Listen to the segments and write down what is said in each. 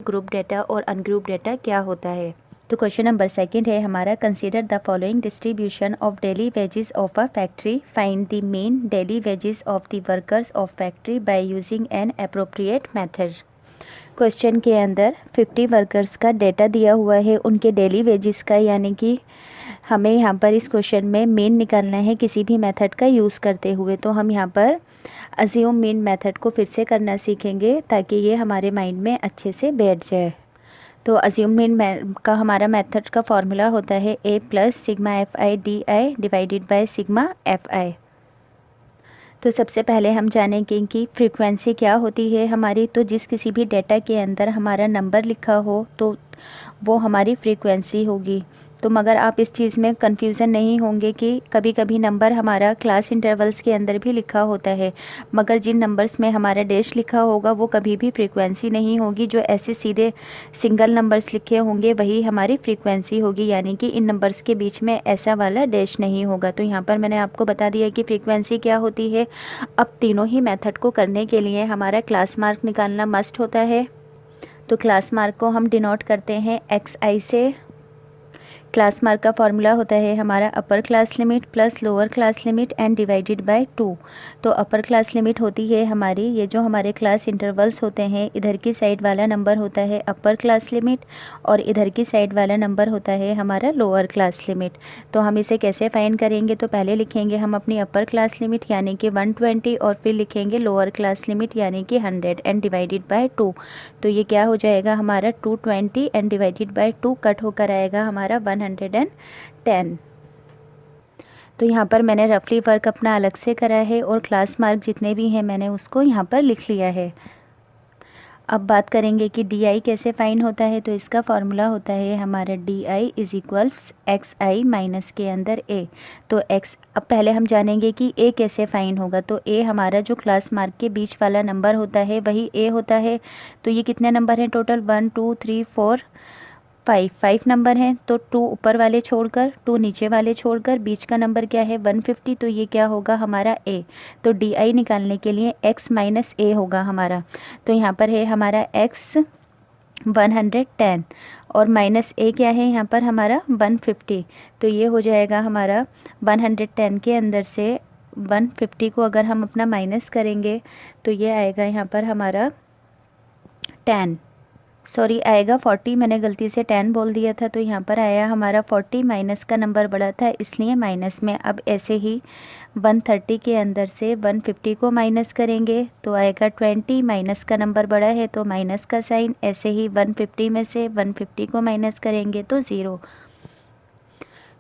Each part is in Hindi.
ग्रुप डेटा और अनग्रुप डेटा क्या होता है। तो क्वेश्चन नंबर सेकंड है हमारा, consider the following distribution of daily wages of a factory, find the mean daily wages of the workers of factory by using N appropriate method. Question के अंदर 50 वर्कर्स का डेटा दिया हुआ है उनके डेली वेजेस का, यानी कि हमें यहाँ पर इस क्वेश्चन में मीन निकालना है किसी भी मेथड का यूज़ करते हुए। तो हम यहाँ पर अज्यूम मीन मेथड को फिर से करना सीखेंगे ताकि ये हमारे माइंड में अच्छे से बैठ जाए। तो अज्यूम मीन का हमारा मेथड का फॉर्मूला होता है a plus sigma F I D I divided by sigma F I. तो सबसे पहले हम जानेंगे कि फ्रीक्वेंसी क्या होती है हमारी। तो जिस किसी भी डेटा के अंदर हमारा नंबर लिखा हो तो वो हमारी फ्रीक्वेंसी होगी। तो मगर आप इस चीज़ में कन्फ्यूज़न नहीं होंगे कि कभी कभी नंबर हमारा क्लास इंटरवल्स के अंदर भी लिखा होता है, मगर जिन नंबर्स में हमारा डैश लिखा होगा वो कभी भी फ्रीक्वेंसी नहीं होगी। जो ऐसे सीधे सिंगल नंबर्स लिखे होंगे वही हमारी फ्रीक्वेंसी होगी, यानी कि इन नंबर्स के बीच में ऐसा वाला डैश नहीं होगा। तो यहाँ पर मैंने आपको बता दिया कि फ्रीक्वेंसी क्या होती है। अब तीनों ही मेथड को करने के लिए हमारा क्लास मार्क निकालना मस्ट होता है। तो क्लास मार्क को हम डिनोट करते हैं XI से। क्लास मार्क का फॉर्मूला होता है हमारा upper class limit plus lower class limit and divided by 2। तो अपर क्लास लिमिट होती है हमारी, ये जो हमारे क्लास इंटरवल्स होते हैं, इधर की साइड वाला नंबर होता है अपर क्लास लिमिट और इधर की साइड वाला नंबर होता है हमारा लोअर क्लास लिमिट। तो हम इसे कैसे फाइंड करेंगे, तो पहले लिखेंगे हम अपनी अपर क्लास लिमिट यानी कि 120 और फिर लिखेंगे लोअर क्लास लिमिट यानी कि 100 एंड डिवाइडेड बाय 2। तो ये क्या हो जाएगा हमारा 220 एंड डिवाइडेड बाय 2 कट होकर आएगा हमारा 110। तो यहाँ पर मैंने रफली वर्क अपना अलग से करा है और क्लास मार्क जितने भी हैं मैंने उसको यहाँ पर लिख लिया है। अब बात करेंगे कि DI कैसे फाइंड होता है। तो इसका फॉर्मूला होता है हमारा DI is equals XI minus के अंदर A। तो अब पहले हम जानेंगे कि A कैसे फाइंड होगा। तो A हमारा जो क्लास मार्क के बीच वाला नंबर होता है वही A होता है। तो ये कितने नंबर हैं टोटल, 1 2 3 4 5 नंबर हैं। तो 2 ऊपर वाले छोड़कर 2 नीचे वाले छोड़कर बीच का नंबर क्या है 150। तो ये क्या होगा हमारा A। तो DI निकालने के लिए X माइनस A होगा हमारा। तो यहाँ पर है हमारा X 110 और माइनस A क्या है यहाँ पर हमारा 150। तो ये हो जाएगा हमारा 110 के अंदर से 150 को अगर हम अपना माइनस करेंगे तो ये आएगा यहाँ पर हमारा 40, मैंने गलती से 10 बोल दिया था। तो यहाँ पर आया हमारा 40, माइनस का नंबर बड़ा था इसलिए माइनस में। अब ऐसे ही 130 के अंदर से 150 को माइनस करेंगे तो आएगा 20, माइनस का नंबर बड़ा है तो माइनस का साइन। ऐसे ही 150 में से 150 को माइनस करेंगे तो 0।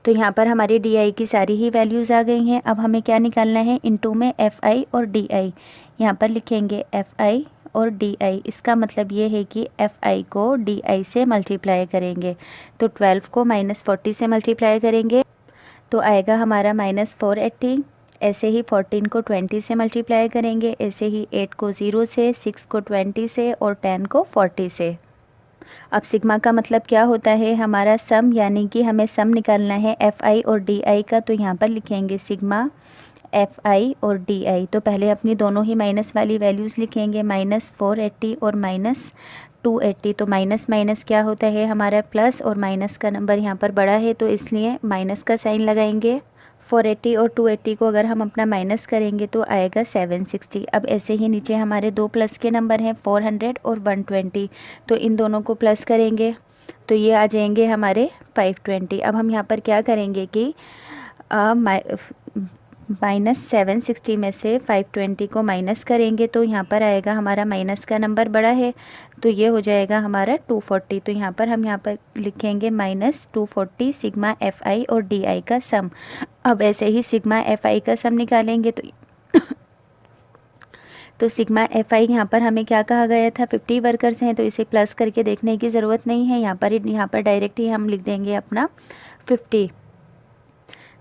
तो यहाँ पर हमारी DI की सारी ही वैल्यूज़ आ गई हैं। अब हमें क्या निकालना है, इनटू में FI और DI। यहाँ पर लिखेंगे FI और DI। इसका मतलब ये है कि FI को DI से मल्टीप्लाई करेंगे। तो 12 को -40 से मल्टीप्लाई करेंगे तो आएगा हमारा -480। ऐसे ही 14 को 20 से मल्टीप्लाई करेंगे, ऐसे ही 8 को 0 से, 6 को 20 से और 10 को 40 से। अब सिग्मा का मतलब क्या होता है हमारा सम, यानी कि हमें सम निकालना है FI और DI का। तो यहाँ पर लिखेंगे सिग्मा FI और DI। तो पहले अपनी दोनों ही माइनस वाली वैल्यूज़ लिखेंगे, -480 और -280। तो माइनस माइनस क्या होता है हमारा प्लस, और माइनस का नंबर यहाँ पर बड़ा है तो इसलिए माइनस का साइन लगाएंगे। 480 और 280 को अगर हम अपना माइनस करेंगे तो आएगा 760। अब ऐसे ही नीचे हमारे दो प्लस के नंबर हैं 400 और 120। तो इन दोनों को प्लस करेंगे तो ये आ जाएंगे हमारे 520। अब हम यहाँ पर क्या करेंगे कि -760 में से 520 को माइनस करेंगे तो यहाँ पर आएगा हमारा माइनस का नंबर बड़ा है तो ये हो जाएगा हमारा 240। तो यहाँ पर हम यहाँ पर लिखेंगे -240 सिग्मा FI और DI का सम। अब ऐसे ही सिग्मा FI का सम निकालेंगे तो सिग्मा FI यहाँ पर हमें क्या कहा गया था, 50 वर्कर्स हैं तो इसे प्लस करके देखने की ज़रूरत नहीं है। यहाँ पर डायरेक्ट ही हम लिख देंगे अपना 50।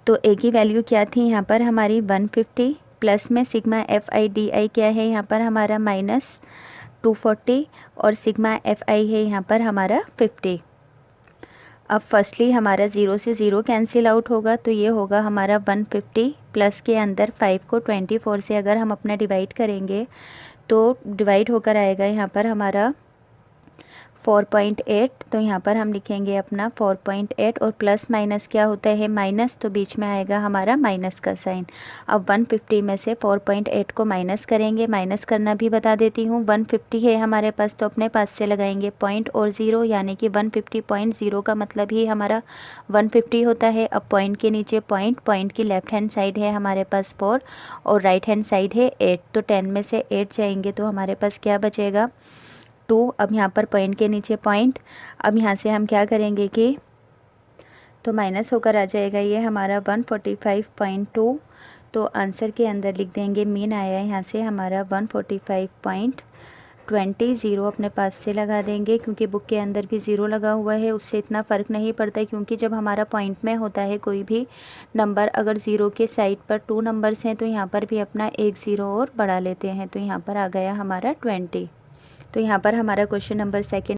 तो A की वैल्यू क्या थी यहाँ पर हमारी 150, प्लस में सिग्मा FI DI क्या है यहाँ पर हमारा -240 और सिग्मा FI है यहाँ पर हमारा 50। अब फर्स्टली हमारा 0 से 0 कैंसिल आउट होगा तो ये होगा हमारा 150 प्लस के अंदर 5 को 24 से अगर हम अपना डिवाइड करेंगे तो डिवाइड होकर आएगा यहाँ पर हमारा 4.8, तो यहाँ पर हम लिखेंगे अपना 4.8 और प्लस माइनस क्या होता है माइनस, तो बीच में आएगा हमारा माइनस का साइन। अब 150 में से 4.8 को माइनस करेंगे, माइनस करना भी बता देती हूँ। 150 है हमारे पास तो अपने पास से लगाएंगे पॉइंट और ज़ीरो, यानी कि 150.0 का मतलब ही हमारा 150 होता है। अब पॉइंट के नीचे पॉइंट, पॉइंट की लेफ्ट हैंड साइड है हमारे पास 4 और राइट हैंड साइड है 8, तो 10 में से 8 जाएंगे तो हमारे पास क्या बचेगा 2। अब यहाँ पर पॉइंट के नीचे पॉइंट, अब यहाँ से हम क्या करेंगे कि तो माइनस होकर आ जाएगा ये हमारा 145.2, तो आंसर के अंदर लिख देंगे मीन आया है यहाँ से हमारा 145.20। ज़ीरो अपने पास से लगा देंगे क्योंकि बुक के अंदर भी ज़ीरो लगा हुआ है, उससे इतना फ़र्क नहीं पड़ता क्योंकि जब हमारा पॉइंट में होता है कोई भी नंबर, अगर ज़ीरो के साइड पर 2 नंबर्स हैं तो यहाँ पर भी अपना एक ज़ीरो और बढ़ा लेते हैं, तो यहाँ पर आ गया हमारा 20। तो यहाँ पर हमारा क्वेश्चन नंबर सेकेंड